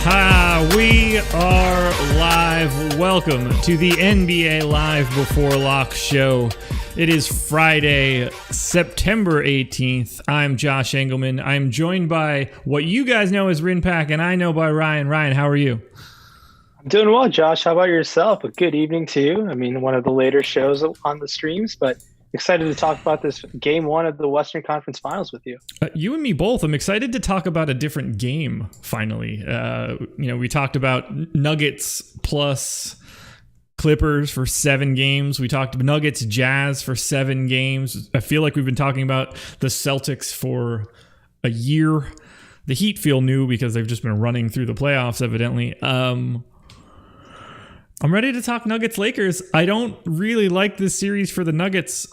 We are live. Welcome to the NBA Live Before Lock show. It is Friday, September 18th. I'm Josh Engleman. I'm joined by what you guys know as Rayen Patnaik, and I know by Ryan. Ryan, how are you? I'm doing well, Josh. How about yourself? A good evening to you. I mean, one of the later shows on the streams, but excited to talk about this game one of the Western Conference Finals with you. You and me both. I'm excited to talk about a different game, finally. We talked about Nuggets plus Clippers for 7 games. We talked Nuggets Jazz for 7 games. I feel like we've been talking about the Celtics for a year. The Heat feel new because they've just been running through the playoffs, evidently. I'm ready to talk Nuggets Lakers. I don't really like this series for the Nuggets,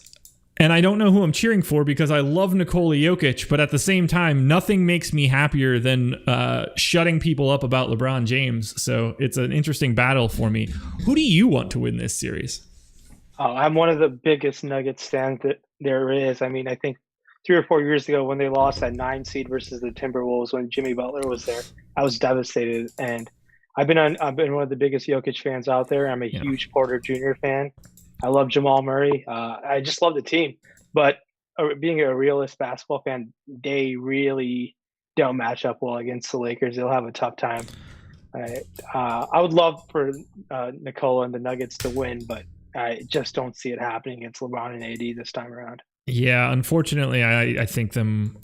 and I don't know who I'm cheering for because I love Nikola Jokic, but at the same time, nothing makes me happier than shutting people up about LeBron James. So it's an interesting battle for me. Who do you want to win this series? Oh, I'm one of the biggest Nuggets fans that there is. I mean, I think 3 or 4 years ago when they lost that 9 seed versus the Timberwolves when Jimmy Butler was there, I was devastated. And I've been one of the biggest Jokic fans out there. I'm a huge Porter Jr. fan. I love Jamal Murray. I just love the team. But being a realist basketball fan, they really don't match up well against the Lakers. They'll have a tough time. I would love for Nikola and the Nuggets to win, but I just don't see it happening against LeBron and AD this time around. Yeah, unfortunately, I think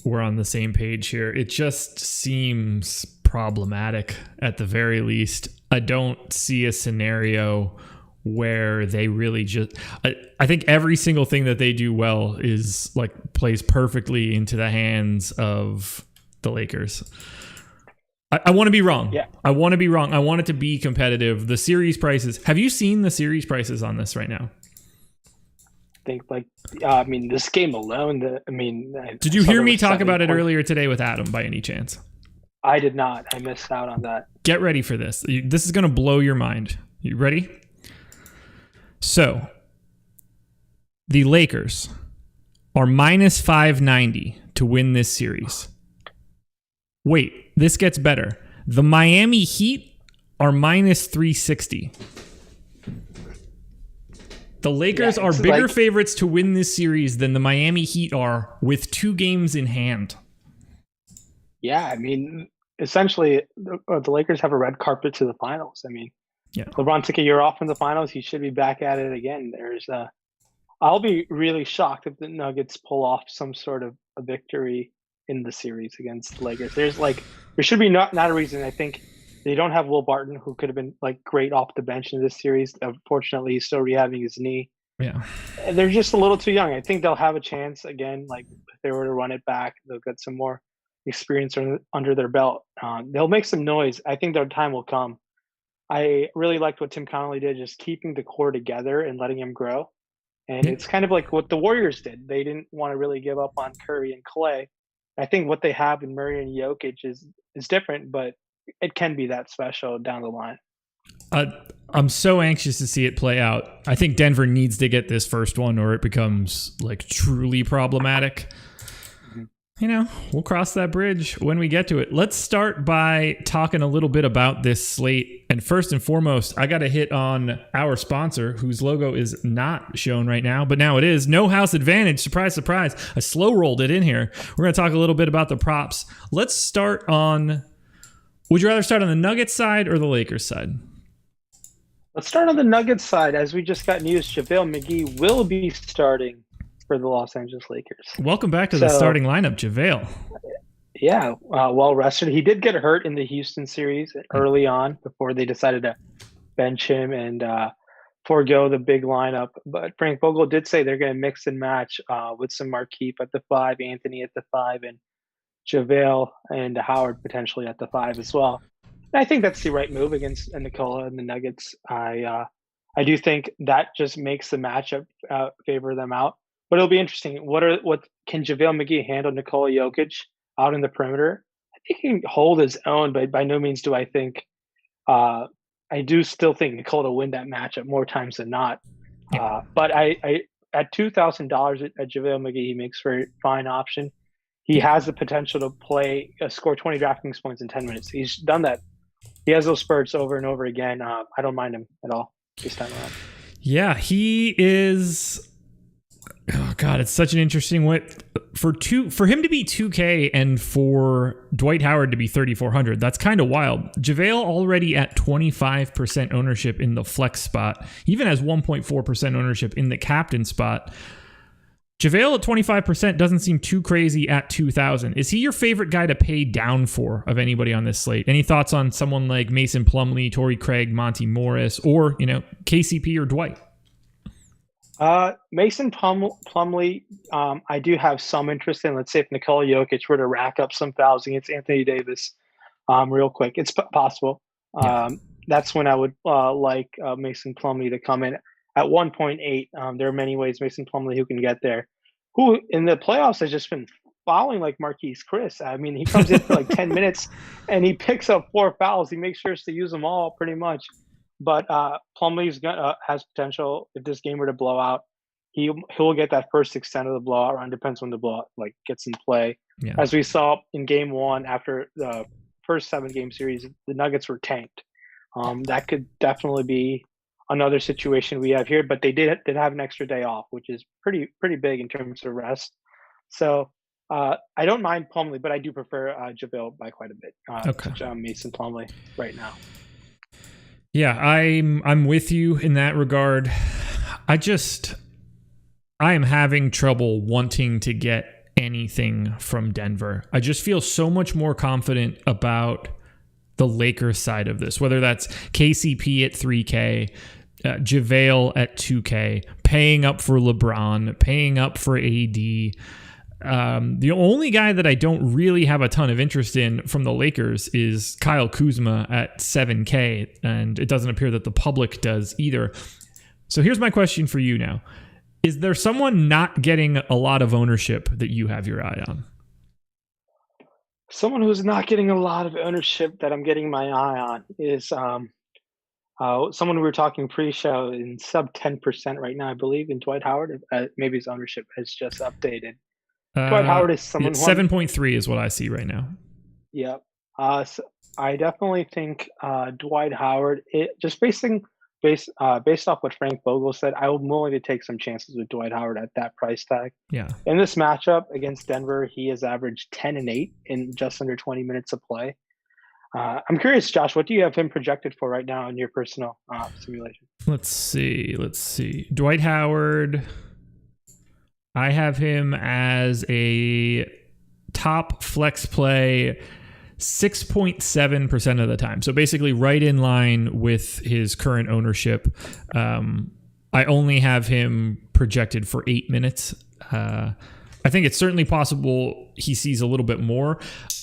we're on the same page here. It just seems problematic at the very least. I don't see a scenario where they really just I think every single thing that they do well is plays perfectly into the hands of the Lakers. I want to be wrong. Yeah. I want to be wrong. I want it to be competitive. The series prices. Have you seen the series prices on this right now? I think this game alone, did you hear me talk about it earlier today with Adam by any chance? I did not. I missed out on that. Get ready for this. This is going to blow your mind. You ready? So, the Lakers are minus 590 to win this series. Wait, this gets better. The Miami Heat are minus 360. The Lakers are bigger favorites to win this series than the Miami Heat are with 2 games in hand. Yeah, I mean, essentially, the Lakers have a red carpet to the finals. I mean, LeBron took a year off from the finals. He should be back at it again. I'll be really shocked if the Nuggets pull off some sort of a victory in the series against the Lakers. There should be not a reason. I think they don't have Will Barton, who could have been great off the bench in this series. Unfortunately, he's still rehabbing his knee. Yeah, and they're just a little too young. I think they'll have a chance again. If they were to run it back, they'll get some more experience under their belt. They'll make some noise. I think their time will come. I really liked what Tim Connolly did, just keeping the core together and letting him grow. And it's kind of like what the Warriors did. They didn't want to really give up on Curry and Clay. I think what they have in Murray and Jokic is different, but it can be that special down the line. I'm so anxious to see it play out. I think Denver needs to get this first one or it becomes truly problematic. We'll cross that bridge when we get to it. Let's start by talking a little bit about this slate. And first and foremost, I got to hit on our sponsor, whose logo is not shown right now, but now it is. No House Advantage. Surprise, surprise. I slow rolled it in here. We're going to talk a little bit about the props. Let's start on... Would you rather start on the Nuggets side or the Lakers side? Let's start on the Nuggets side. As we just got news, JaVale McGee will be starting for the Los Angeles Lakers. Welcome back to the starting lineup, JaVale. Yeah, well rested. He did get hurt in the Houston series early on before they decided to bench him and forego the big lineup. But Frank Vogel did say they're going to mix and match with some Markieff at the 5, Anthony at the 5, and JaVale and Howard potentially at the 5 as well. And I think that's the right move against Nikola and the Nuggets. I do think that just makes the matchup favor them out. But it'll be interesting. What can JaVale McGee handle Nikola Jokic out in the perimeter? I think he can hold his own, but by no means do I think I do still think Nikola will win that matchup more times than not. Yeah. But I at $2,000 at JaVale McGee, he makes for a fine option. He has the potential to score 20 DraftKings points in 10 minutes. He's done that. he has those spurts over and over again. I don't mind him at all this time around. Yeah, he is. Oh God, it's such an interesting way for him to be 2K and for Dwight Howard to be 3,400. That's kind of wild. JaVale already at 25% ownership in the flex spot, even has 1.4% ownership in the captain spot. JaVale at 25% doesn't seem too crazy at 2,000. Is he your favorite guy to pay down for of anybody on this slate? Any thoughts on someone like Mason Plumlee, Torrey Craig, Monty Morris, or KCP or Dwight? Mason Plumlee, I do have some interest in. Let's say if Nikola Jokic were to rack up some fouls against Anthony Davis real quick. It's possible. That's when I would like Mason Plumlee to come in at 1.8. There are many ways Mason Plumlee who can get there. Who in the playoffs has just been fouling like Marquise Chris. I mean, he comes in for like 10 minutes and he picks up 4 fouls. He makes sure to use them all pretty much. But Plumlee's has potential. If this game were to blow out, he'll get that first extent of the blowout round. Depends when the blowout gets in play. Yeah. As we saw in Game 1, after the first 7-game series, the Nuggets were tanked. That could definitely be another situation we have here. But they did have an extra day off, which is pretty big in terms of rest. So I don't mind Plumlee, but I do prefer JaVale by quite a bit. To Mason Plumlee right now. Yeah, I'm with you in that regard. I am having trouble wanting to get anything from Denver. I just feel so much more confident about the Lakers side of this, whether that's KCP at 3K, JaVale at 2K, paying up for LeBron, paying up for AD. The only guy that I don't really have a ton of interest in from the Lakers is Kyle Kuzma at 7K, and it doesn't appear that the public does either. So here's my question for you now. Is there someone not getting a lot of ownership that you have your eye on? Someone who's not getting a lot of ownership that I'm getting my eye on is someone we were talking pre-show in sub 10% right now, I believe, in Dwight Howard. Maybe his ownership has just updated. Dwight Howard is someone 7.3 is what I see right now. Yeah. So I definitely think Dwight Howard, just based off what Frank Vogel said, I'm willing to take some chances with Dwight Howard at that price tag. Yeah. In this matchup against Denver, he has averaged 10 and 8 in just under 20 minutes of play. I'm curious, Josh, what do you have him projected for right now in your personal simulation? Let's see. Dwight Howard, I have him as a top flex play 6.7% of the time. So basically right in line with his current ownership. I only have him projected for 8 minutes. I think it's certainly possible he sees a little bit more.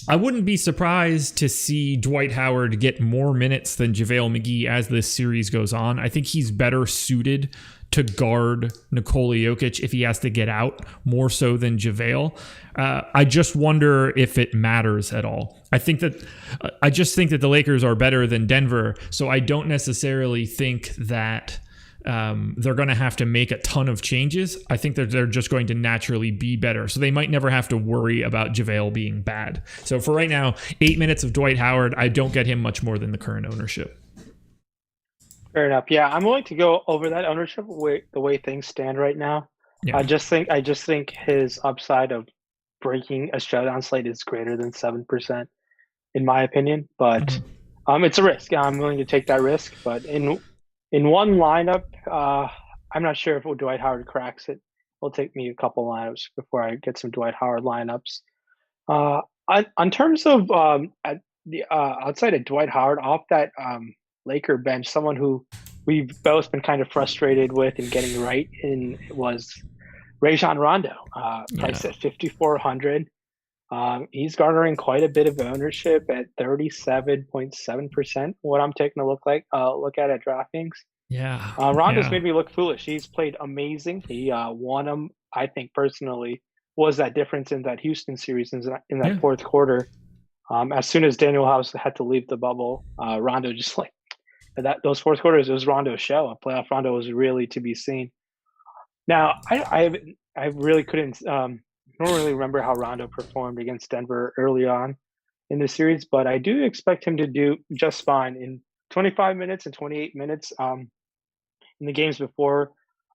I wouldn't be surprised to see Dwight Howard get more minutes than JaVale McGee as this series goes on. I think he's better suited to guard Nikola Jokic if he has to get out more so than JaVale. I just wonder if it matters at all. I just think that the Lakers are better than Denver, so I don't necessarily think that they're going to have to make a ton of changes. I think that they're just going to naturally be better. So they might never have to worry about JaVale being bad. So for right now, 8 minutes of Dwight Howard, I don't get him much more than the current ownership. Fair enough. Yeah, I'm willing to go over that ownership the way things stand right now. Yeah. I just think his upside of breaking a showdown slate is greater than 7%, in my opinion. But it's a risk. I'm willing to take that risk. But in one lineup, I'm not sure if Dwight Howard cracks it. It'll take me a couple lineups before I get some Dwight Howard lineups. On terms of outside of Dwight Howard, off that Laker bench, someone who we've both been kind of frustrated with and getting right in was Rajon Rondo, priced at 5,400. He's garnering quite a bit of ownership at 37.7%. What I'm taking a look at DraftKings. Yeah. Rondo's made me look foolish. He's played amazing. He won them. I think personally was that difference in that Houston series in that fourth quarter. As soon as Daniel House had to leave the bubble, Rondo just those fourth quarters, it was Rondo's show. Playoff Rondo was really to be seen. Now, I really couldn't. I don't really remember how Rondo performed against Denver early on. in the series, but I do expect him to do just fine in 25 minutes and 28 minutes. In the games before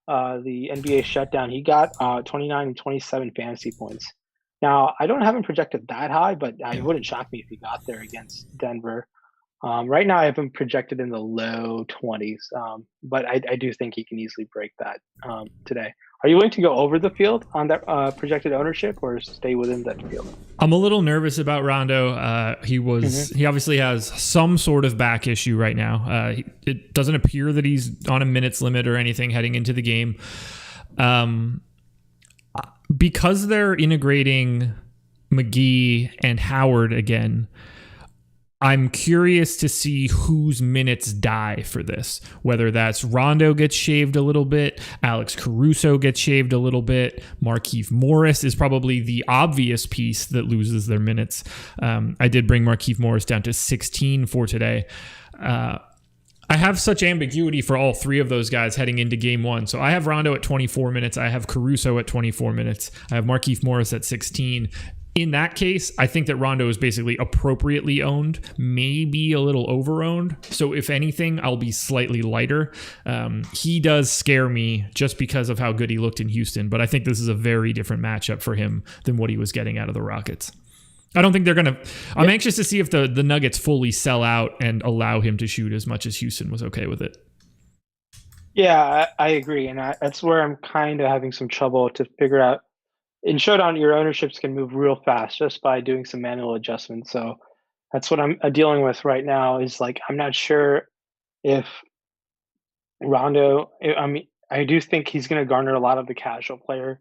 the NBA shutdown, he got 29 and 27 fantasy points. Now, I don't have him projected that high, but it wouldn't shock me if he got there against Denver. Right now, I have him projected in the low 20s, but I do think he can easily break that today. Are you willing to go over the field on that projected ownership or stay within that field? I'm a little nervous about Rondo. He obviously has some sort of back issue right now. It doesn't appear that he's on a minutes limit or anything heading into the game. Because they're integrating Mcgee and Howard again, I'm curious to see whose minutes die for this, whether that's Rondo gets shaved a little bit, Alex Caruso gets shaved a little bit, Markieff Morris is probably the obvious piece that loses their minutes. I did bring Markieff Morris down to 16 for today. I have such ambiguity for all three of those guys heading into game one. So I have Rondo at 24 minutes. I have Caruso at 24 minutes. I have Markieff Morris at 16. In that case, I think that Rondo is basically appropriately owned, maybe a little over-owned. So if anything, I'll be slightly lighter. He does scare me just because of how good he looked in Houston, but I think this is a very different matchup for him than what he was getting out of the Rockets. I don't think they're going to... I'm anxious to see if the Nuggets fully sell out and allow him to shoot as much as Houston was okay with it. Yeah, I agree. And that's where I'm kind of having some trouble to figure out. In Showdown, your ownerships can move real fast just by doing some manual adjustments. So that's what I'm dealing with right now is like, I'm not sure if Rondo, I do think he's going to garner a lot of the casual player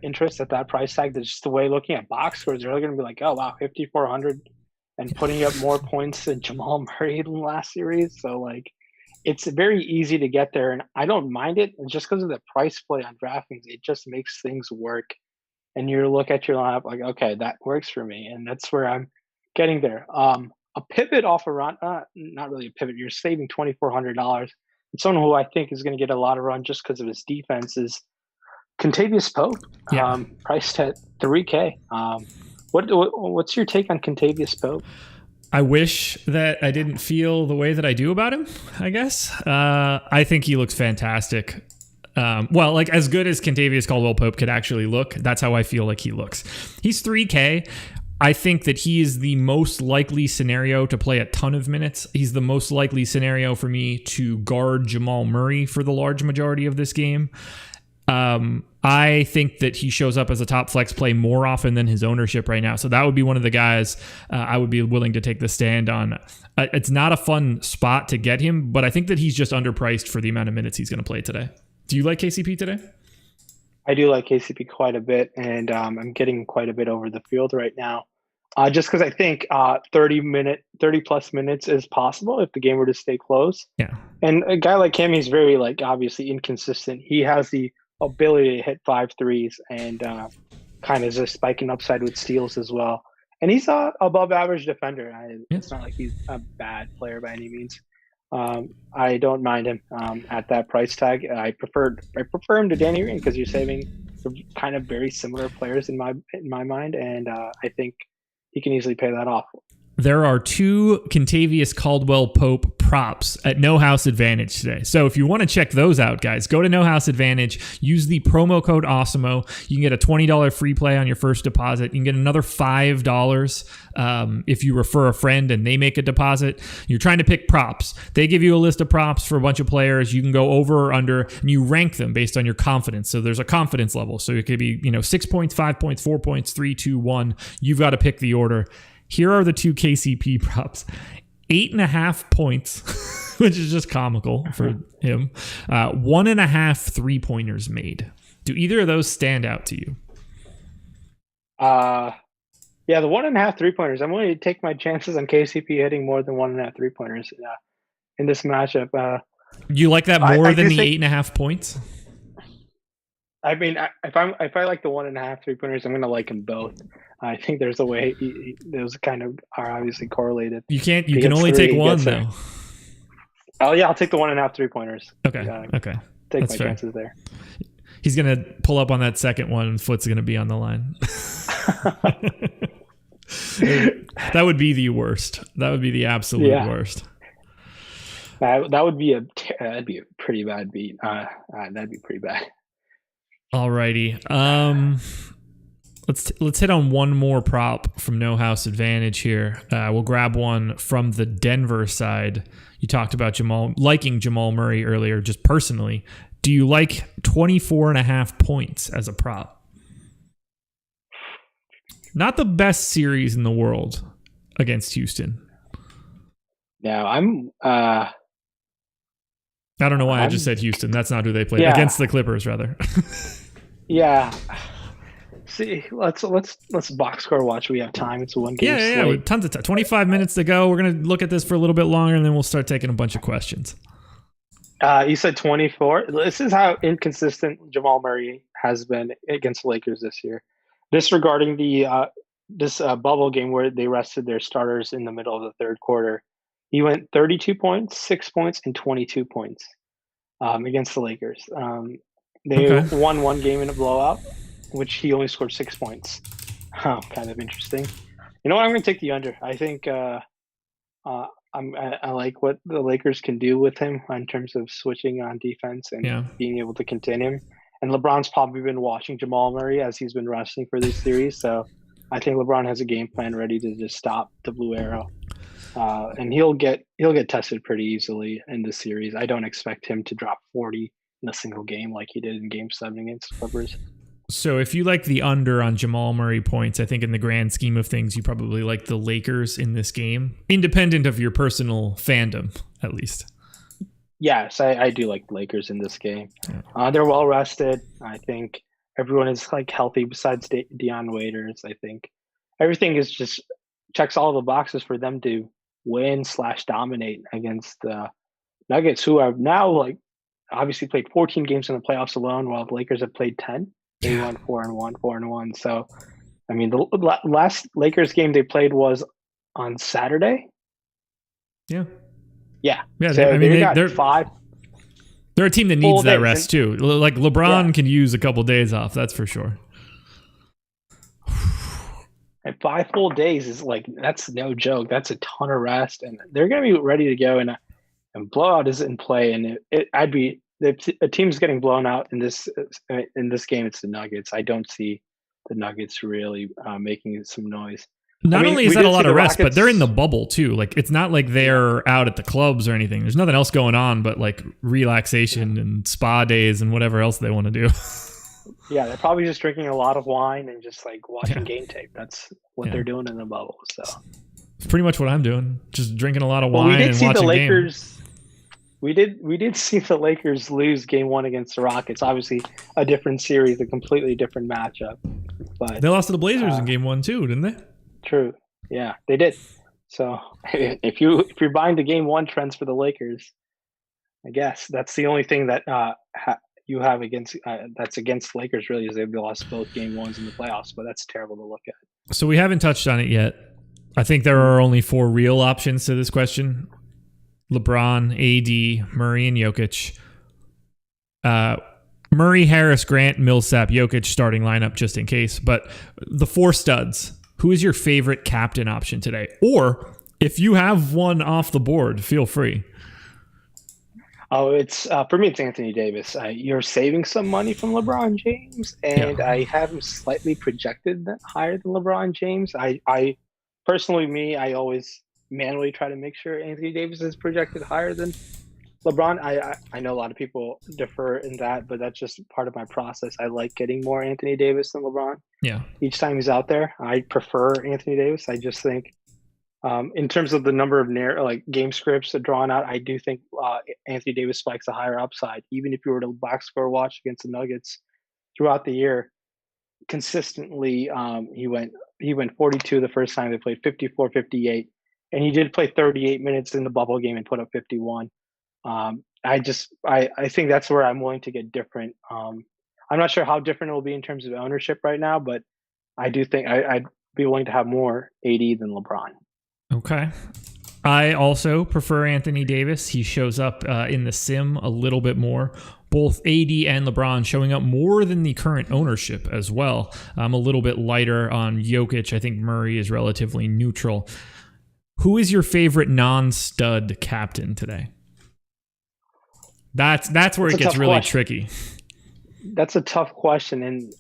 interest at that price tag. That's just the way looking at box scores, they're going to be like, oh, wow, 5,400 and putting up more points than Jamal Murray in the last series. So like, it's very easy to get there, and I don't mind it. And just because of the price play on DraftKings, it just makes things work. And you look at your lineup like, okay, that works for me, and that's where I'm getting there. A pivot off of run, not really a pivot. You're saving $2,400. And someone who I think is going to get a lot of run just because of his defense is Kentavious Pope, priced at $3K. What's your take on Kentavious Pope? I wish that I didn't feel the way that I do about him, I guess. I think he looks fantastic. Well, like as good as Kentavious Caldwell-Pope could actually look, that's how I feel like he looks. He's $3K. I think that he is the most likely scenario to play a ton of minutes. He's the most likely scenario for me to guard Jamal Murray for the large majority of this game. I think that he shows up as a top flex play more often than his ownership right now. So that would be one of the guys I would be willing to take the stand on. It's not a fun spot to get him, but I think that he's just underpriced for the amount of minutes he's going to play today. Do you like KCP today? I do like KCP quite a bit, and I'm getting quite a bit over the field right now. Just because I think 30 plus minutes is possible if the game were to stay close. Yeah. And a guy like him, he's very obviously inconsistent. He has the ability to hit 5 threes and kind of just spiking upside with steals as well. And he's a above average defender. It's not like he's a bad player by any means. I don't mind him at that price tag. I prefer him to Danny Green because you're saving kind of very similar players in my mind, and I think he can easily pay that off. There are 2 Kentavious Caldwell-Pope props at No House Advantage today. So if you want to check those out, guys, go to No House Advantage, use the promo code Awesemo. You can get a $20 free play on your first deposit. You can get another $5 if you refer a friend and they make a deposit. You're trying to pick props. They give you a list of props for a bunch of players. You can go over or under, and you rank them based on your confidence. So there's a confidence level. So it could be 6 points, 5 points, 4 points, 3, 2, 1. You've got to pick the order. Here are the 2 KCP props. 8.5 points, which is just comical for him. 1.5 3-pointers made. Do either of those stand out to you? Yeah, the 1.5 3-pointers. I'm willing to take my chances on KCP hitting more than 1.5 3-pointers in this matchup. You like that more than the 8.5 points? I mean, if I like the 1.5 3-pointers, I'm going to like them both. I think there's a way those kind of are obviously correlated. You can only take one though. Oh yeah, I'll take the 1.5 3-pointers. Okay. Okay. Take That's my fair. chances there. He's gonna pull up on that second one, and Foot's gonna be on the line. That would be the worst. That would be the absolute worst. That would be that'd be a pretty bad beat. That'd be pretty bad. Alrighty. Let's hit on one more prop from No House Advantage here. We'll grab one from the Denver side. You talked about liking Jamal Murray earlier, just personally. Do you like 24.5 points as a prop? Not the best series in the world against Houston. No, I don't know why I just said Houston. That's not who they played. Yeah. Against the Clippers, rather. Yeah. See, let's box score watch. We have time. It's a one game slate. Yeah, tons of time. 25 minutes to go. We're gonna look at this for a little bit longer, and then we'll start taking a bunch of questions. You said 24. This is how inconsistent Jamal Murray has been against the Lakers this year. Disregarding the bubble game where they rested their starters in the middle of the third quarter, he went 32 points, 6 points, and 22 points against the Lakers. They won one game in a blowout, which he only scored 6 points. Kind of interesting. You know what? I'm going to take the under. I think I like what the Lakers can do with him in terms of switching on defense and being able to contain him. And LeBron's probably been watching Jamal Murray as he's been resting for this series. So I think LeBron has a game plan ready to just stop the blue arrow. And he'll get tested pretty easily in this series. I don't expect him to drop 40 in a single game like he did in Game 7 against the Clippers. So if you like the under on Jamal Murray points, I think in the grand scheme of things, you probably like the Lakers in this game, independent of your personal fandom, at least. Yes, I do like the Lakers in this game. Yeah. They're well rested. I think everyone is like healthy besides Deion Waiters. I think everything is just checks all the boxes for them to win/dominate against the Nuggets, who have now like obviously played 14 games in the playoffs alone, while the Lakers have played 10. They won 4-1. So, I mean, the last Lakers game they played was on Saturday. Yeah. So I mean, they're 5. They're a team that needs that rest too. Like LeBron can use a couple days off. That's for sure. And 5 full days is that's no joke. That's a ton of rest, and they're going to be ready to go. And blowout is in play, and a team's getting blown out in this game. It's the Nuggets. I don't see the Nuggets really making some noise. Not only is that a lot of rest, but they're in the bubble too. Like it's not like they're out at the clubs or anything. There's nothing else going on but like relaxation and spa days and whatever else they want to do. Yeah, they're probably just drinking a lot of wine and just like watching game tape. That's what they're doing in the bubble. So it's pretty much what I'm doing. Just drinking a lot of wine and watching games. We did see the Lakers lose Game 1 against the Rockets. Obviously, a different series, a completely different matchup. But they lost to the Blazers in Game 1 too, didn't they? True. Yeah, they did. So if you're buying the Game 1 trends for the Lakers, I guess that's the only thing that you have against that's against Lakers really is they've lost both Game 1s in the playoffs. But that's terrible to look at. So we haven't touched on it yet. I think there are only 4 real options to this question. LeBron, AD, Murray, and Jokic. Murray, Harris, Grant, Millsap, Jokic starting lineup just in case. But the 4 studs, who is your favorite captain option today? Or if you have one off the board, feel free. Oh, it's for me, it's Anthony Davis. You're saving some money from LeBron James, and I have him slightly projected higher than LeBron James. I personally, I always manually try to make sure Anthony Davis is projected higher than LeBron. I know a lot of people defer in that, but that's just part of my process. I like getting more Anthony Davis than LeBron. Yeah. Each time he's out there, I prefer Anthony Davis. I just think in terms of the number of game scripts that are drawn out, I do think Anthony Davis spikes a higher upside. Even if you were to box score watch against the Nuggets throughout the year, consistently he went 42 the first time they played, 54, 58. And he did play 38 minutes in the bubble game and put up 51. I think that's where I'm willing to get different. I'm not sure how different it will be in terms of ownership right now, but I do think I'd be willing to have more AD than LeBron. Okay. I also prefer Anthony Davis. He shows up in the sim a little bit more. Both AD and LeBron showing up more than the current ownership as well. I'm a little bit lighter on Jokic. I think Murray is relatively neutral. Who is your favorite non-stud captain today? That's where it gets really tricky. That's a tough question, and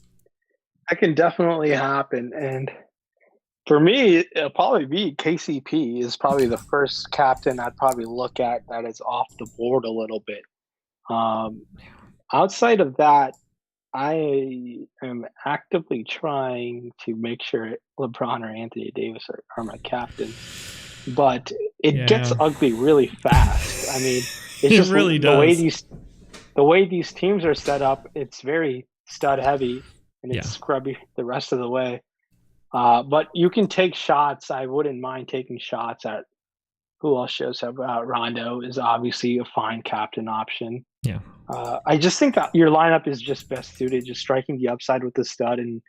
that can definitely happen. And for me, it'll probably be KCP is probably the first captain I'd probably look at that is off the board a little bit. Outside of that, I am actively trying to make sure LeBron or Anthony Davis are my captain, but it gets ugly really fast. I mean, it's just really does. The way these teams are set up. It's very stud heavy and it's scrubby the rest of the way. But you can take shots. I wouldn't mind taking shots at who else shows up. Rondo is obviously a fine captain option. Yeah. I just think that your lineup is just best suited, just striking the upside with the stud, and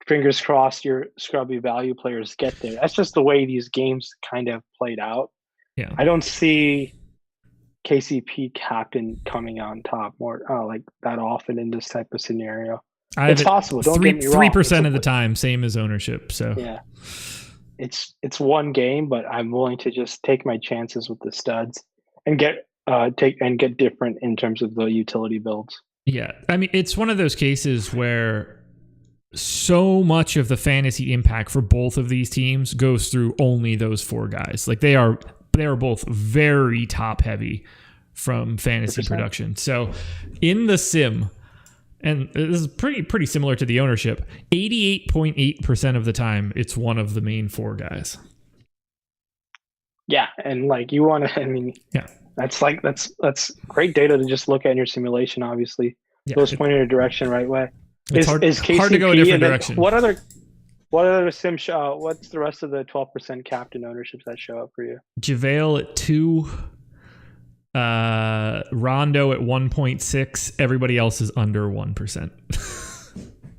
fingers crossed your scrubby value players get there. That's just the way these games kind of played out. Yeah. I don't see KCP captain coming on top more like that often in this type of scenario. It's possible. Don't get me wrong. 3% of the time, same as ownership. So yeah, it's one game, but I'm willing to just take my chances with the studs and get different in terms of the utility builds. Yeah, I mean, it's one of those cases where so much of the fantasy impact for both of these teams goes through only those four guys. Like they are both very top heavy from fantasy 100%. Production. So in the sim, and this is pretty similar to the ownership, 88.8% of the time, it's one of the main four guys. Yeah, and like you want to, I mean, yeah, that's great data to just look at in your simulation. Obviously, goes pointing in a direction right way. It's hard to go a different direction. What other sim? What's the rest of the 12% captain ownerships that show up for you? JaVale at 2. Rondo at 1.6. Everybody else is under 1%.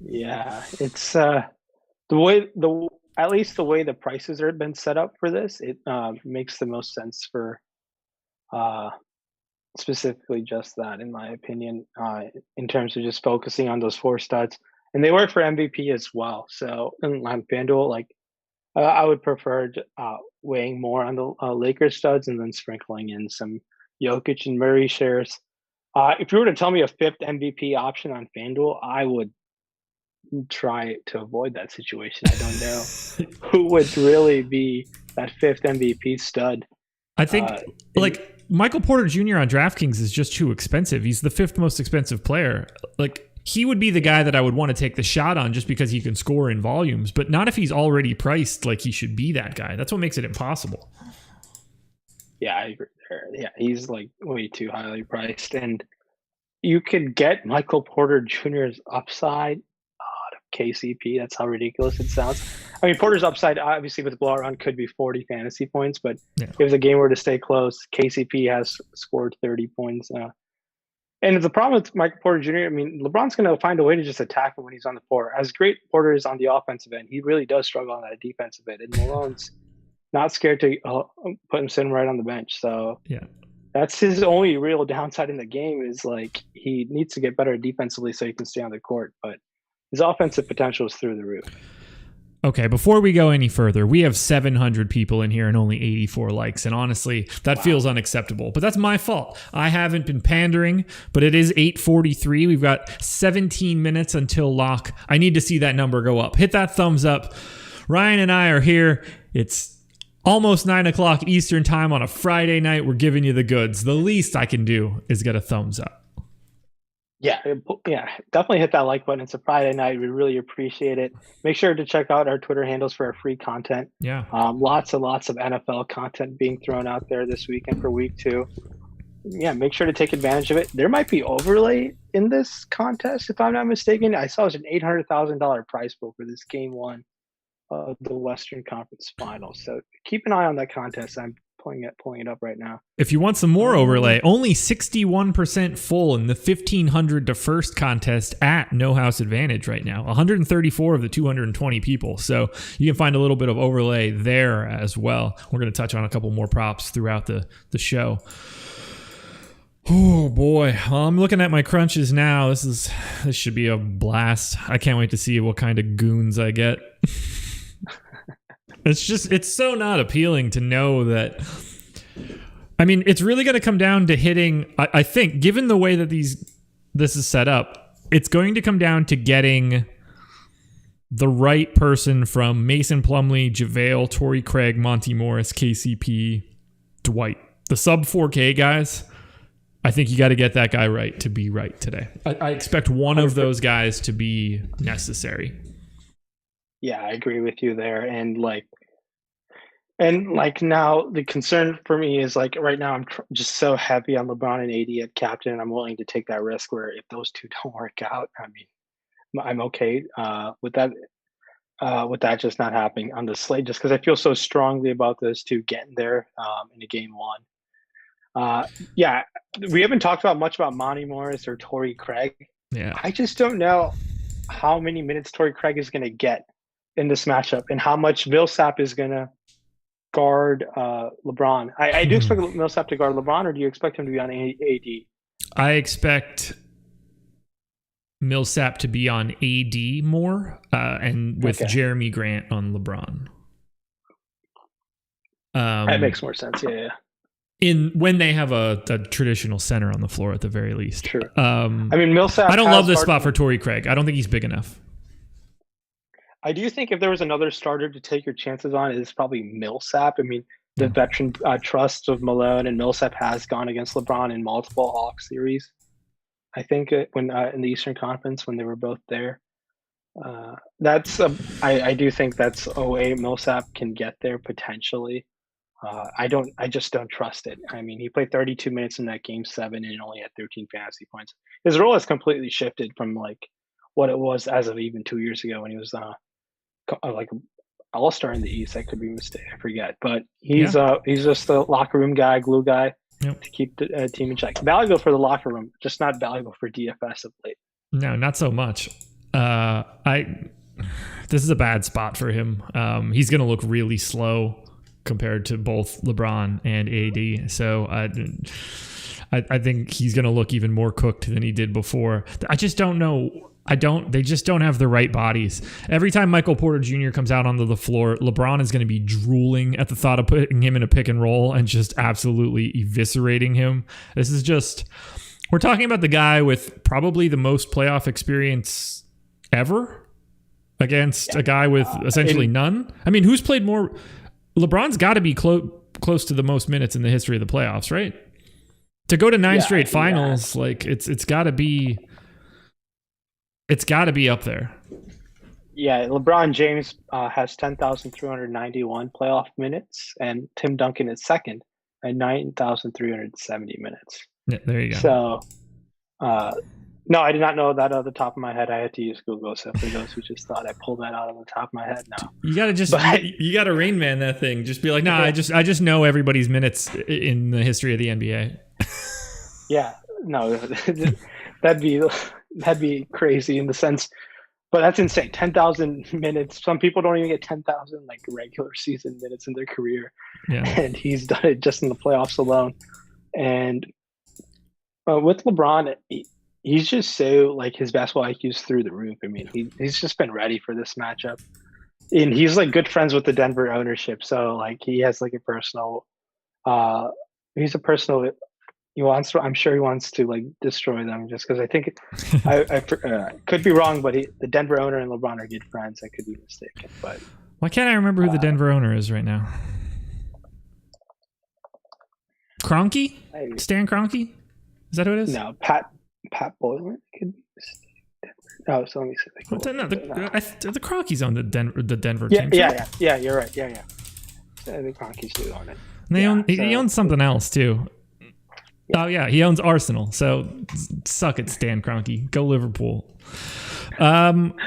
Yeah, it's at least the way the prices have been set up for this, it makes the most sense for specifically just that, in my opinion, in terms of just focusing on those four studs. And they work for MVP as well. So on FanDuel, like I would prefer weighing more on the Lakers studs and then sprinkling in some Jokic and Murray shares. If you were to tell me a fifth MVP option on FanDuel, I would try to avoid that situation. I don't know who would really be that fifth MVP stud. I think Michael Porter Jr. on DraftKings is just too expensive. He's the fifth most expensive player. Like he would be the guy that I would want to take the shot on just because he can score in volumes, but not if he's already priced like he should be that guy. That's what makes it impossible. Yeah, I agree there. Yeah, he's like way too highly priced. And you could get Michael Porter Jr.'s upside out of KCP. That's how ridiculous it sounds. I mean, Porter's upside, obviously, with the blowout run could be 40 fantasy points, but if the game were to stay close, KCP has scored 30 points. And the problem with Michael Porter Jr., I mean, LeBron's going to find a way to just attack him when he's on the floor. As great Porter is on the offensive end, he really does struggle on that defensive end. And Malone's not scared to put him sitting right on the bench. So that's his only real downside in the game is like he needs to get better defensively so he can stay on the court. But his offensive potential is through the roof. Okay, before we go any further, we have 700 people in here and only 84 likes. And honestly, that feels unacceptable. But that's my fault. I haven't been pandering, but it is 8:43. We've got 17 minutes until lock. I need to see that number go up. Hit that thumbs up. Ryan and I are here. It's almost 9 o'clock Eastern time on a Friday night. We're giving you the goods. The least I can do is get a thumbs up. Yeah, definitely hit that like button. It's a Friday night. We really appreciate it. Make sure to check out our Twitter handles for our free content. Yeah. Lots and lots of NFL content being thrown out there this weekend for week 2. Yeah, make sure to take advantage of it. There might be overlay in this contest, if I'm not mistaken. I saw it was an $800,000 prize pool for this game 1 of the Western Conference Finals. So keep an eye on that contest. I'm pulling it up right now. If you want some more overlay, only 61% full in the 1,500 to first contest at No House Advantage right now. 134 of the 220 people. So you can find a little bit of overlay there as well. We're going to touch on a couple more props throughout the show. Oh boy, well, I'm looking at my crunches now. This should be a blast. I can't wait to see what kind of goons I get. It's so not appealing to know that. I mean, it's really going to come down to hitting. I think, given the way that this is set up, it's going to come down to getting the right person from Mason Plumlee, JaVale, Torrey Craig, Monty Morris, KCP, Dwight. The sub 4K guys. I think you got to get that guy right to be right today. I expect one of those guys to be necessary. Yeah, I agree with you there. And now the concern for me is like right now I'm just so heavy on LeBron and AD at captain. I'm willing to take that risk where if those two don't work out, I mean, I'm okay with that just not happening on the slate, just because I feel so strongly about those two getting there in a game one. Yeah, we haven't talked much about Monty Morris or Torrey Craig. Yeah, I just don't know how many minutes Torrey Craig is going to get in this matchup and how much Millsap is going to guard LeBron. I do expect Millsap to guard LeBron, or do you expect him to be on AD? I expect Millsap to be on AD more, and with Jeremy Grant on LeBron. That makes more sense. Yeah. When they have a traditional center on the floor at the very least. Sure. I mean, Millsap. I don't love this spot for Torrey Craig. I don't think he's big enough. I do think if there was another starter to take your chances on, it's probably Millsap. I mean, the veteran trust of Malone and Millsap has gone against LeBron in multiple Hawks series. I think when in the Eastern Conference when they were both there. I do think that's a way Millsap can get there potentially. I just don't trust it. I mean, he played 32 minutes in that game 7 and only had 13 fantasy points. His role has completely shifted from like what it was as of even 2 years ago when he was like all-star in the East. That could be a mistake. I forget, but he's just the locker room guy, glue guy to keep the team in check. Valuable for the locker room, just not valuable for DFS of late. No, not so much. This is a bad spot for him. He's going to look really slow compared to both LeBron and AD. So I think he's going to look even more cooked than he did before. I just don't know. They just don't have the right bodies. Every time Michael Porter Jr. comes out onto the floor, LeBron is going to be drooling at the thought of putting him in a pick and roll and just absolutely eviscerating him. We're talking about the guy with probably the most playoff experience ever against a guy with essentially none. I mean, who's played more? LeBron's got to be close to the most minutes in the history of the playoffs, right? To go to 9 straight finals, like it's got to be up there. Yeah, LeBron James has 10,391 playoff minutes, and Tim Duncan is second at 9,370 minutes. Yeah, there you go. So, no, I did not know that off the top of my head. I had to use Google. So for those who just thought I pulled that out of the top of my head, no. You gotta Rain Man that thing. Just be like, nah, I just know everybody's minutes in the history of the NBA. Yeah, no, that'd be crazy in the sense, but that's insane. 10,000 minutes. Some people don't even get 10,000 like regular season minutes in their career, and he's done it just in the playoffs alone. And with LeBron, he's just so like his basketball IQ is through the roof. I mean, he's just been ready for this matchup, and he's like good friends with the Denver ownership. So like he has like a personal, I'm sure he wants to like destroy them just because I think I could be wrong, but the Denver owner and LeBron are good friends. I could be mistaken, but why can't I remember who the Denver owner is right now? Kroenke? Stan Kroenke? Is that who it is? No, Pat Boylan could be mistaken. Oh, so let me see. The Kroenkes own the Denver team. Yeah, you're right. Yeah. The Kroenkes do own it. And he owns something else too. Oh yeah, he owns Arsenal. So suck it, Stan Kroenke. Go Liverpool.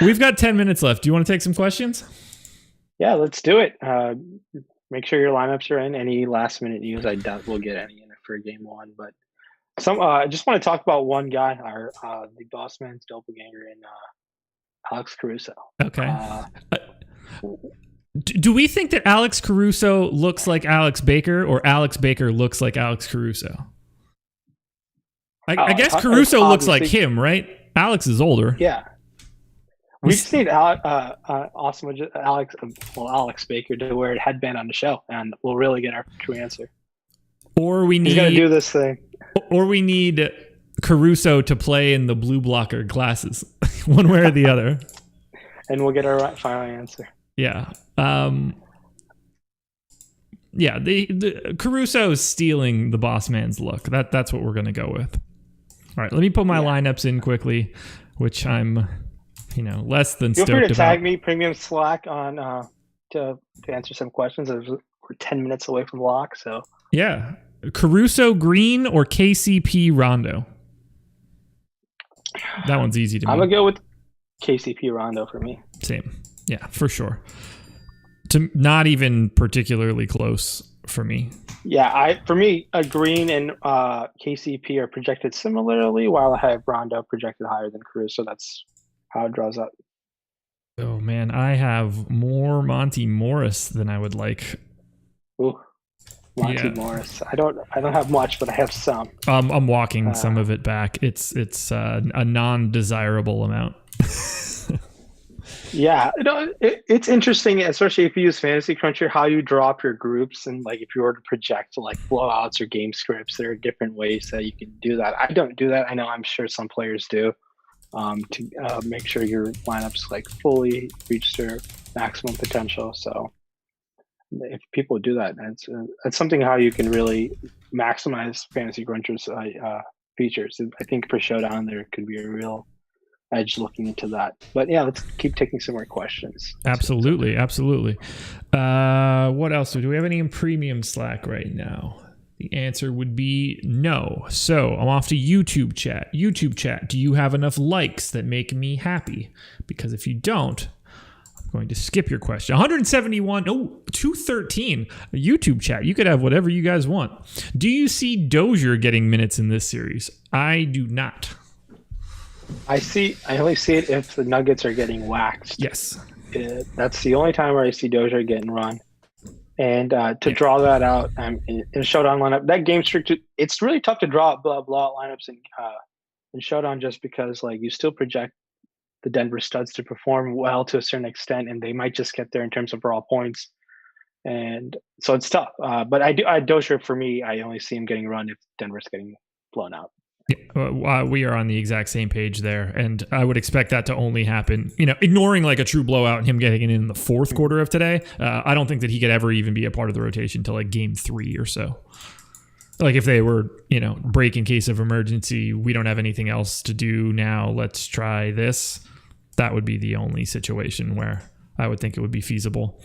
We've got 10 minutes left. Do you want to take some questions? Yeah, let's do it. make sure your lineups are in. Any last minute news, I doubt we'll get any in it for game one. But I just want to talk about one guy, the boss man's doppelganger in Alex Caruso. Okay. Do we think that Alex Caruso looks like Alex Baker, or Alex Baker looks like Alex Caruso? I guess Caruso looks like him, right? Alex is older. Yeah. We just need Alex Baker to wear a headband on the show, and we'll really get our true answer. Or we He's gonna do this thing. Or we need Caruso to play in the blue blocker glasses, one way or the other. And we'll get our final answer. Yeah. The Caruso is stealing the boss man's look. That's what we're going to go with. All right, let me put my lineups in quickly, which I'm, less than stoked about. Feel free to tag me, Premium Slack, on to answer some questions. We're 10 minutes away from lock, so. Yeah. Caruso Green or KCP Rondo? That one's easy to me. I'm going to go with KCP Rondo for me. Same. Yeah, for sure. Not even particularly close for me. Yeah, for me, Green and KCP are projected similarly, while I have Rondo projected higher than Caruso. That's how it draws up. Oh man, I have more Monty Morris than I would like. Ooh, Monty Morris. I don't have much, but I have some. I'm walking some of it back. It's a non-desirable amount. Yeah, it's interesting, especially if you use Fantasy Cruncher, how you draw up your groups, and like if you were to project like blowouts or game scripts, there are different ways that you can do that. I don't do that. I know I'm sure some players do, to make sure your lineups like fully reach their maximum potential. So if people do that, it's something how you can really maximize Fantasy Cruncher's features. I think for Showdown there could be a real edge looking into that. But yeah, let's keep taking some more questions. Absolutely. What else? Do we have any in premium Slack right now? The answer would be no. So I'm off to YouTube chat. YouTube chat, do you have enough likes that make me happy? Because if you don't, I'm going to skip your question. 171, 213. YouTube chat, you could have whatever you guys want. Do you see Dozier getting minutes in this series? I do not. I only see it if the Nuggets are getting waxed. Yes. That's the only time where I see Dozier getting run. And to draw that out in a Showdown lineup, that game streak, it's really tough to draw blowout lineups in Showdown, just because like you still project the Denver Studs to perform well to a certain extent, and they might just get there in terms of raw points. And so it's tough. But Dozier, for me, I only see him getting run if Denver's getting blown out. Yeah, we are on the exact same page there, and I would expect that to only happen, ignoring like a true blowout and him getting it in the fourth quarter of today. I don't think that he could ever even be a part of the rotation till like game 3 or so. Like if they were, break in case of emergency, we don't have anything else to do now, let's try this. That would be the only situation where I would think it would be feasible.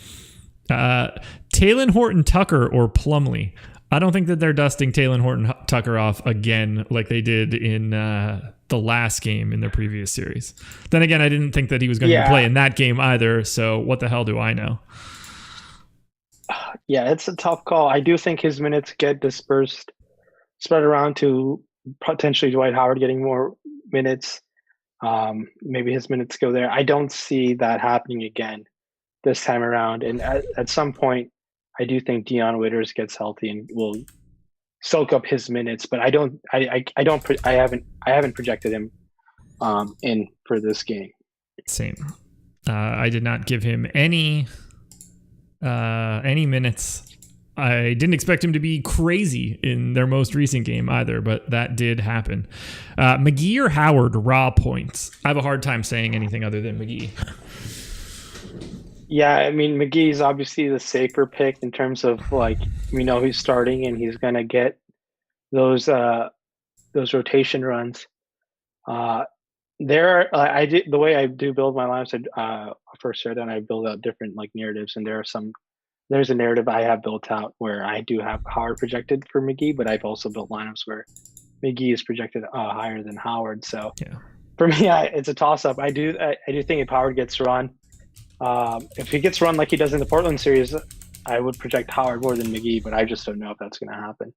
Talen Horton-Tucker or Plumlee? I don't think that they're dusting Talen Horton-Tucker off again like they did in the last game in their previous series. Then again, I didn't think that he was going to play in that game either, so what the hell do I know? Yeah, it's a tough call. I do think his minutes get spread around to potentially Dwight Howard getting more minutes. Maybe his minutes go there. I don't see that happening again this time around. And at some point, I do think Dion Waiters gets healthy and will soak up his minutes, but I haven't projected him in for this game. Same. I did not give him any minutes. I didn't expect him to be crazy in their most recent game either, but that did happen. Mcgee or Howard, raw points? I have a hard time saying anything other than Mcgee. Yeah, I mean, Mcgee is obviously the safer pick in terms of like, we know he's starting and he's going to get those rotation runs. The way I do build my lineups, first Showdown, I build out different like narratives, and there's a narrative I have built out where I do have Howard projected for Mcgee, but I've also built lineups where Mcgee is projected higher than Howard. So for me, it's a toss up. I do think if Howard gets run, if he gets run like he does in the Portland series, I would project Howard more than Mcgee, but I just don't know if that's going to happen.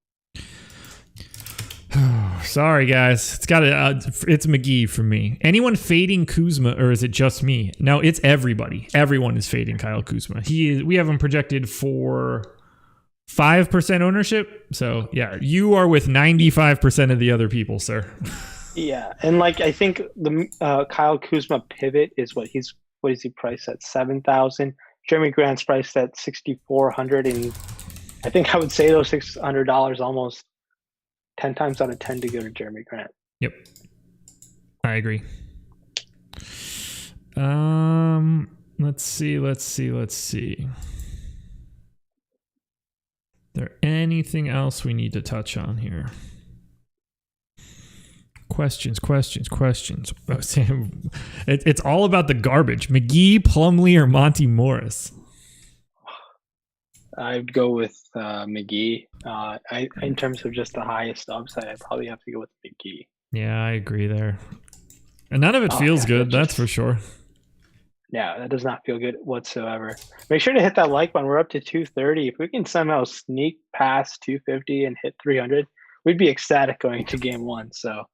Sorry, guys. It's Mcgee for me. Anyone fading Kuzma, or is it just me? No, it's everybody. Everyone is fading Kyle Kuzma. We have him projected for 5% ownership. So yeah, you are with 95% of the other people, sir. Yeah, and like I think the Kyle Kuzma pivot is what is he priced at? 7,000. Jeremy Grant's priced at 6,400, and I think I would say those $600 almost 10 times out of 10 to go to Jeremy Grant. Yep, I agree. Let's see. Is there anything else we need to touch on here? Questions. Oh, Sam, it's all about the garbage. Mcgee, Plumlee, or Monty Morris? I'd go with Mcgee. In terms of just the highest upside, I'd probably have to go with Mcgee. Yeah, I agree there. And none of it feels good, that's for sure. Yeah, that does not feel good whatsoever. Make sure to hit that like button. We're up to 230. If we can somehow sneak past 250 and hit 300, we'd be ecstatic going to game one. So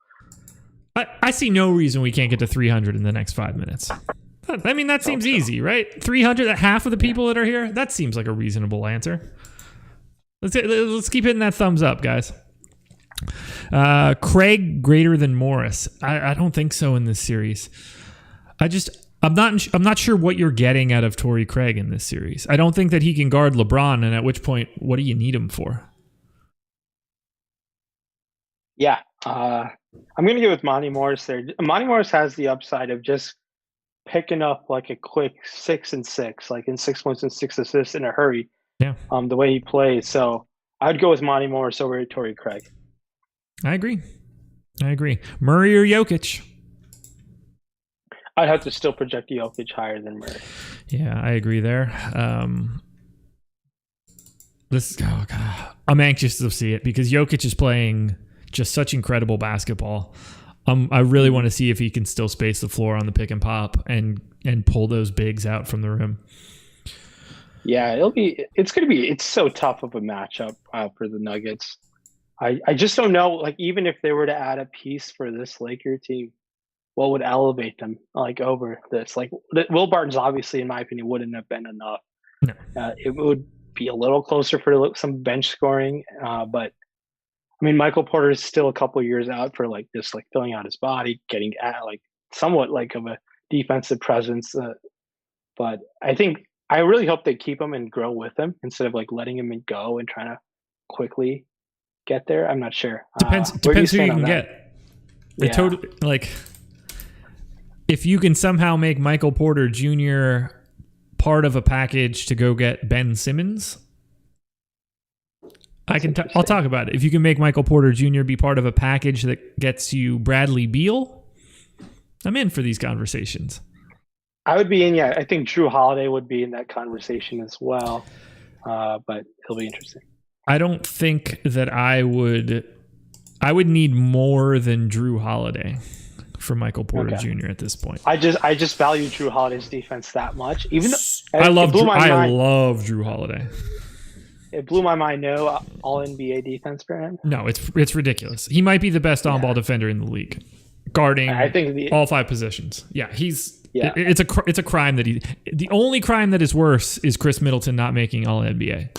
I see no reason we can't get to 300 in the next 5 minutes. I mean, that seems easy, right? 300 at half of the people that are here? That seems like a reasonable answer. Let's keep hitting that thumbs up, guys. Craig greater than Morris. I don't think so in this series. I'm not sure what you're getting out of Torrey Craig in this series. I don't think that he can guard LeBron, and at which point, what do you need him for? Yeah, I'm going to go with Monty Morris there. Monty Morris has the upside of just picking up like a quick 6 and 6, like in 6 points and 6 assists in a hurry. Yeah. The way he plays. So I'd go with Monty Morris over Torrey Craig. I agree. Murray or Jokic? I'd have to still project Jokic higher than Murray. Yeah, I agree there. I'm anxious to see it because Jokic is playing just such incredible basketball. I really want to see if he can still space the floor on the pick and pop and pull those bigs out from the rim. Yeah, it's so tough of a matchup for the Nuggets. I just don't know, like, even if they were to add a piece for this Laker team, what would elevate them like over this? Like, Will Barton's obviously, in my opinion, wouldn't have been enough. No. It would be a little closer for some bench scoring, but I mean, Michael Porter is still a couple of years out for like just like filling out his body, getting at like somewhat like of a defensive presence. But I really hope they keep him and grow with him instead of like letting him go and trying to quickly get there. I'm not sure. Depends who you can get. Like, if you can somehow make Michael Porter Jr. part of a package to go get Ben Simmons, I'll talk about it. If you can make Michael Porter Jr. be part of a package that gets you Bradley Beal, I'm in for these conversations. I would be in, yeah. I think Drew Holiday would be in that conversation as well, but it'll be interesting. I don't think that I would need more than Drew Holiday for Michael Porter Jr. at this point. I just value Drew Holiday's defense that much. Even though I love Drew Holiday. It blew my mind. No all NBA defense for him. No, it's ridiculous. He might be the best on-ball defender in the league, guarding all 5 positions. Yeah, it's a crime that the only crime that is worse is Chris Middleton not making all NBA.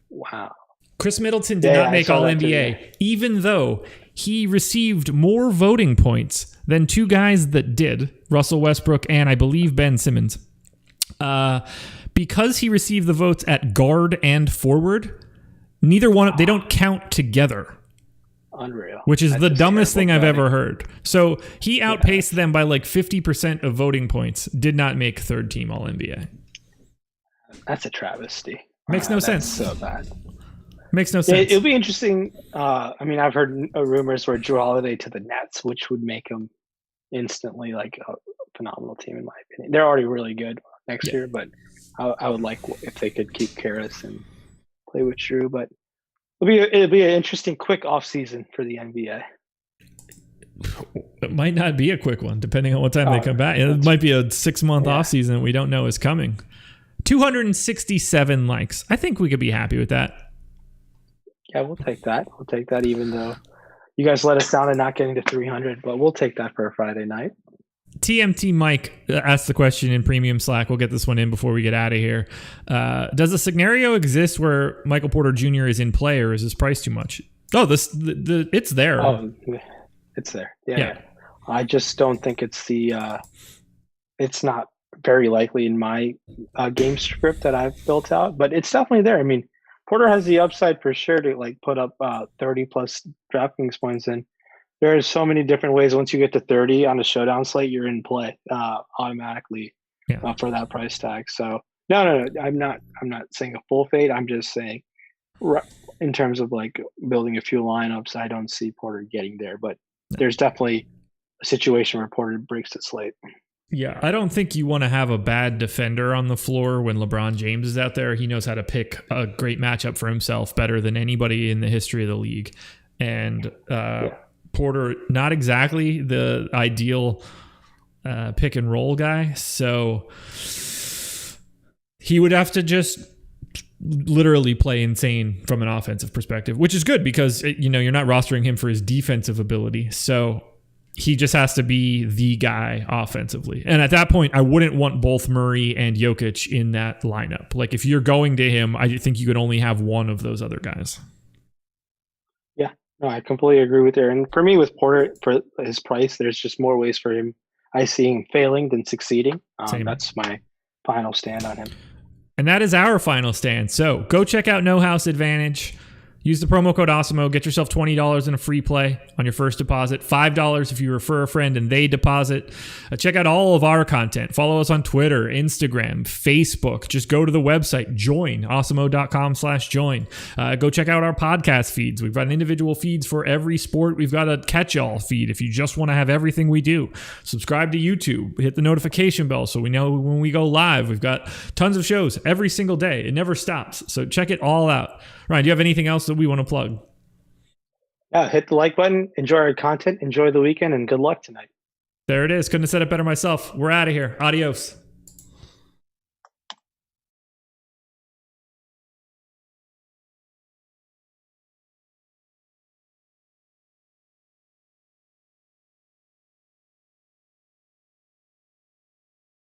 Wow. Chris Middleton did not make all NBA, even though he received more voting points than 2 guys that did, Russell Westbrook and I believe Ben Simmons. Because he received the votes at guard and forward, neither one they don't count together. Unreal. Which is the dumbest thing I've ever heard. So he outpaced them by like 50% of voting points, did not make 3rd team all NBA. That's a travesty. Makes no sense. So bad. Makes no sense. It'll be interesting. I mean, I've heard rumors where Drew Holiday to the Nets, which would make him instantly like a phenomenal team in my opinion. They're already really good next year, but I would like if they could keep Karras and play with Drew. But it'll be an interesting quick off season for the NBA. It might not be a quick one, depending on what time they come back. It might be a 6-month off season we don't know is coming. 267 likes. I think we could be happy with that. Yeah, we'll take that. We'll take that, even though you guys let us down and not getting to 300, but we'll take that for a Friday night. TMT Mike asked the question in Premium Slack. We'll get this one in before we get out of here. Does a scenario exist where Michael Porter Jr. is in play, or is his price too much? Oh, it's there. Oh, it's there. Yeah. I just don't think it's it's not very likely in my game script that I've built out, but it's definitely there. I mean, Porter has the upside for sure to like put up 30 plus DraftKings points, and there are so many different ways. Once you get to 30 on a showdown slate, you're in play automatically for that price tag. So no, I'm not saying a full fade. I'm just saying in terms of like building a few lineups, I don't see Porter getting there, but there's definitely a situation where Porter breaks the slate. Yeah, I don't think you want to have a bad defender on the floor when LeBron James is out there. He knows how to pick a great matchup for himself better than anybody in the history of the league. And Porter, not exactly the ideal pick and roll guy. So he would have to just literally play insane from an offensive perspective, which is good because, you're not rostering him for his defensive ability. So he just has to be the guy offensively. And at that point, I wouldn't want both Murray and Jokic in that lineup. Like if you're going to him, I think you could only have one of those other guys. Yeah, no, I completely agree with you. And for me, with Porter, for his price, there's just more ways for him. I see him failing than succeeding. That's my final stand on him. And that is our final stand. So go check out No House Advantage. Use the promo code Awesemo. Get yourself $20 in a free play on your first deposit. $5 if you refer a friend and they deposit. Check out all of our content. Follow us on Twitter, Instagram, Facebook. Just go to the website. Join. Awesemo.com/join. Go check out our podcast feeds. We've got individual feeds for every sport. We've got a catch-all feed if you just want to have everything we do. Subscribe to YouTube. Hit the notification bell so we know when we go live. We've got tons of shows every single day. It never stops. So check it all out. Ryan, do you have anything else that we want to plug? Yeah, hit the like button, enjoy our content, enjoy the weekend, and good luck tonight. There it is. Couldn't have said it better myself. We're out of here. Adios.